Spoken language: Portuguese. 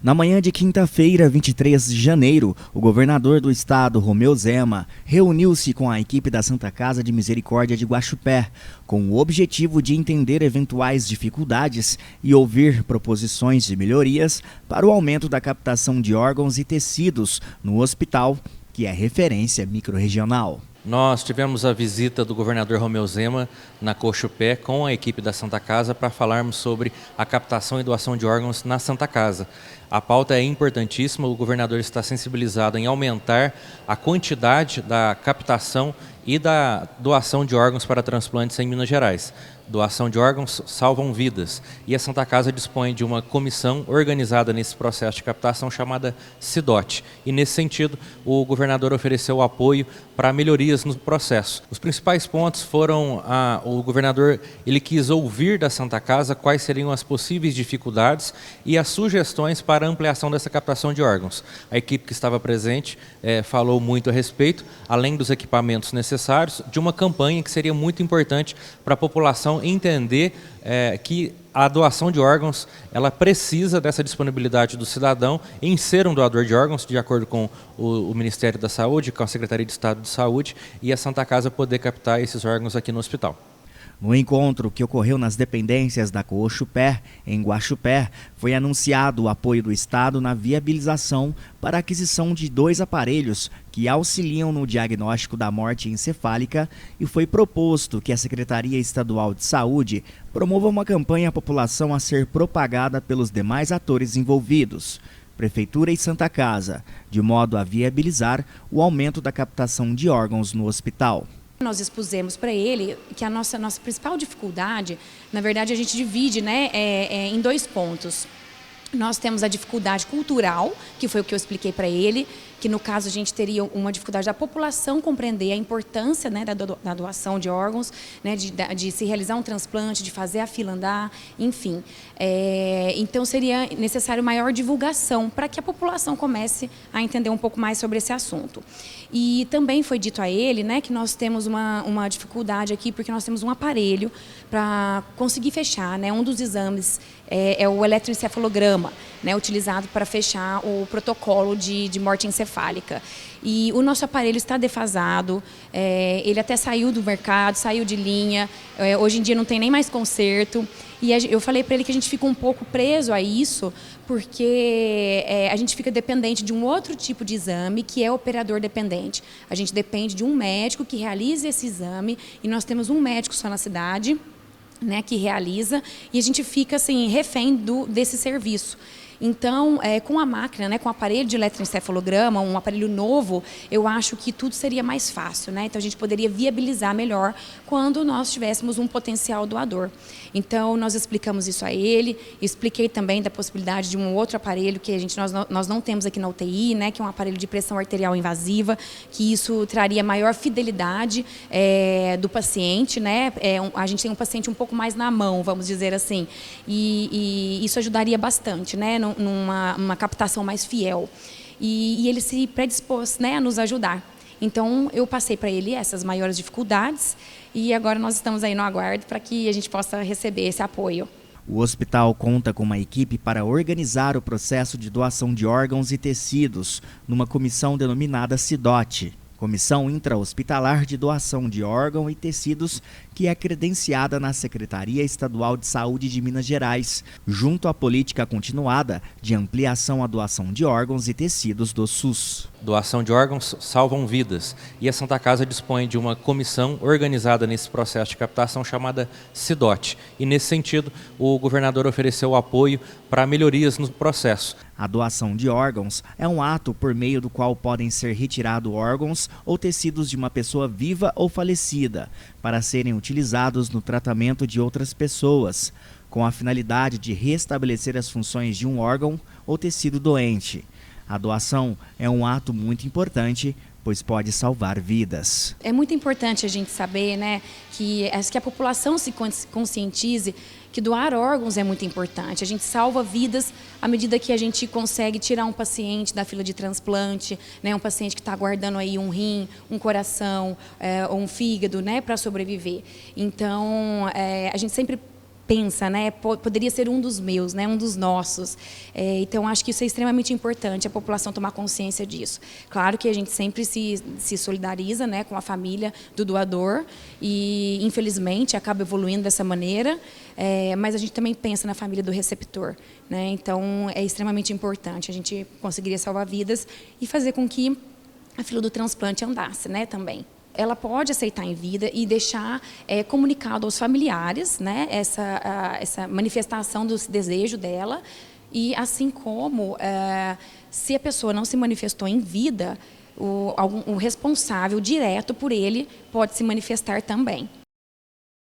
Na manhã de quinta-feira, 23 de janeiro, o governador do estado, Romeu Zema, reuniu-se com a equipe da Santa Casa de Misericórdia de Guaxupé, com o objetivo de entender eventuais dificuldades e ouvir proposições de melhorias para o aumento da captação de órgãos e tecidos no hospital, que é referência microrregional. Nós tivemos a visita do governador Romeu Zema na Guaxupé com a equipe da Santa Casa para falarmos sobre a captação e doação de órgãos na Santa Casa. A pauta é importantíssima, o governador está sensibilizado em aumentar a quantidade da captação e da doação de órgãos para transplantes em Minas Gerais. Doação de órgãos salvam vidas e a Santa Casa dispõe de uma comissão organizada nesse processo de captação chamada CIDOT. E nesse sentido, o governador ofereceu apoio para melhorias no processo. Os principais pontos foram, o governador ele quis ouvir da Santa Casa quais seriam as possíveis dificuldades e as sugestões para a ampliação dessa captação de órgãos. A equipe que estava presente falou muito a respeito, além dos equipamentos necessários, de uma campanha que seria muito importante para a população entender que a doação de órgãos ela precisa dessa disponibilidade do cidadão em ser um doador de órgãos, de acordo com o Ministério da Saúde, com a Secretaria de Estado de Saúde, e a Santa Casa poder captar esses órgãos aqui no hospital. No encontro que ocorreu nas dependências da Guaxupé, em Guaxupé, foi anunciado o apoio do Estado na viabilização para a aquisição de 2 aparelhos que auxiliam no diagnóstico da morte encefálica e foi proposto que a Secretaria Estadual de Saúde promova uma campanha à população a ser propagada pelos demais atores envolvidos, Prefeitura e Santa Casa, de modo a viabilizar o aumento da captação de órgãos no hospital. Nós expusemos para ele que a nossa principal dificuldade, na verdade a gente divide em 2 pontos. Nós temos a dificuldade cultural, que foi o que eu expliquei para ele, que no caso a gente teria uma dificuldade da população compreender a importância da doação de órgãos, de se realizar um transplante, de fazer a fila andar, enfim. Então seria necessário maior divulgação para que a população comece a entender um pouco mais sobre esse assunto. E também foi dito a ele que nós temos uma dificuldade aqui, porque nós temos um aparelho para conseguir fechar, um dos exames é o eletroencefalograma, utilizado para fechar o protocolo de morte encefálica. E o nosso aparelho está defasado, ele até saiu do mercado, saiu de linha, hoje em dia não tem nem mais conserto. E eu falei para ele que a gente fica um pouco preso a isso, porque a gente fica dependente de um outro tipo de exame, que é operador dependente. A gente depende de um médico que realize esse exame, e nós temos um médico só na cidade, que realiza, e a gente fica assim, refém desse serviço. Então, com a máquina, com o aparelho de eletroencefalograma, um aparelho novo, eu acho que tudo seria mais fácil. Então, a gente poderia viabilizar melhor quando nós tivéssemos um potencial doador. Então, nós explicamos isso a ele, expliquei também da possibilidade de um outro aparelho que nós não temos aqui na UTI, que é um aparelho de pressão arterial invasiva, que isso traria maior fidelidade do paciente. A gente tem um paciente um pouco mais na mão, vamos dizer assim, e isso ajudaria bastante, numa captação mais fiel. E ele se predispôs a nos ajudar. Então, eu passei para ele essas maiores dificuldades e agora nós estamos aí no aguardo para que a gente possa receber esse apoio. O hospital conta com uma equipe para organizar o processo de doação de órgãos e tecidos numa comissão denominada CIDOT, Comissão Intra-Hospitalar de Doação de Órgão e Tecidos, que é credenciada na Secretaria Estadual de Saúde de Minas Gerais, junto à política continuada de ampliação à doação de órgãos e tecidos do SUS. Doação de órgãos salvam vidas e a Santa Casa dispõe de uma comissão organizada nesse processo de captação chamada CIDOT. E nesse sentido, o governador ofereceu apoio para melhorias no processo. A doação de órgãos é um ato por meio do qual podem ser retirados órgãos ou tecidos de uma pessoa viva ou falecida para serem utilizados no tratamento de outras pessoas, com a finalidade de restabelecer as funções de um órgão ou tecido doente. A doação é um ato muito importante, pois pode salvar vidas. É muito importante a gente saber que a população se conscientize que doar órgãos é muito importante. A gente salva vidas à medida que a gente consegue tirar um paciente da fila de transplante, um paciente que está aguardando aí um rim, um coração ou um fígado para sobreviver. Então, a gente sempre pensa, né? Poderia ser um dos meus, né? Um dos nossos. Então, acho que isso é extremamente importante, a população tomar consciência disso. Claro que a gente sempre se solidariza, né, com a família do doador e, infelizmente, acaba evoluindo dessa maneira, mas a gente também pensa na família do receptor, né? Então, é extremamente importante. A gente conseguiria salvar vidas e fazer com que a fila do transplante andasse, né, também. Ela pode aceitar em vida e deixar comunicado aos familiares, né, essa manifestação do desejo dela, e assim como, se a pessoa não se manifestou em vida, o responsável direto por ele pode se manifestar também.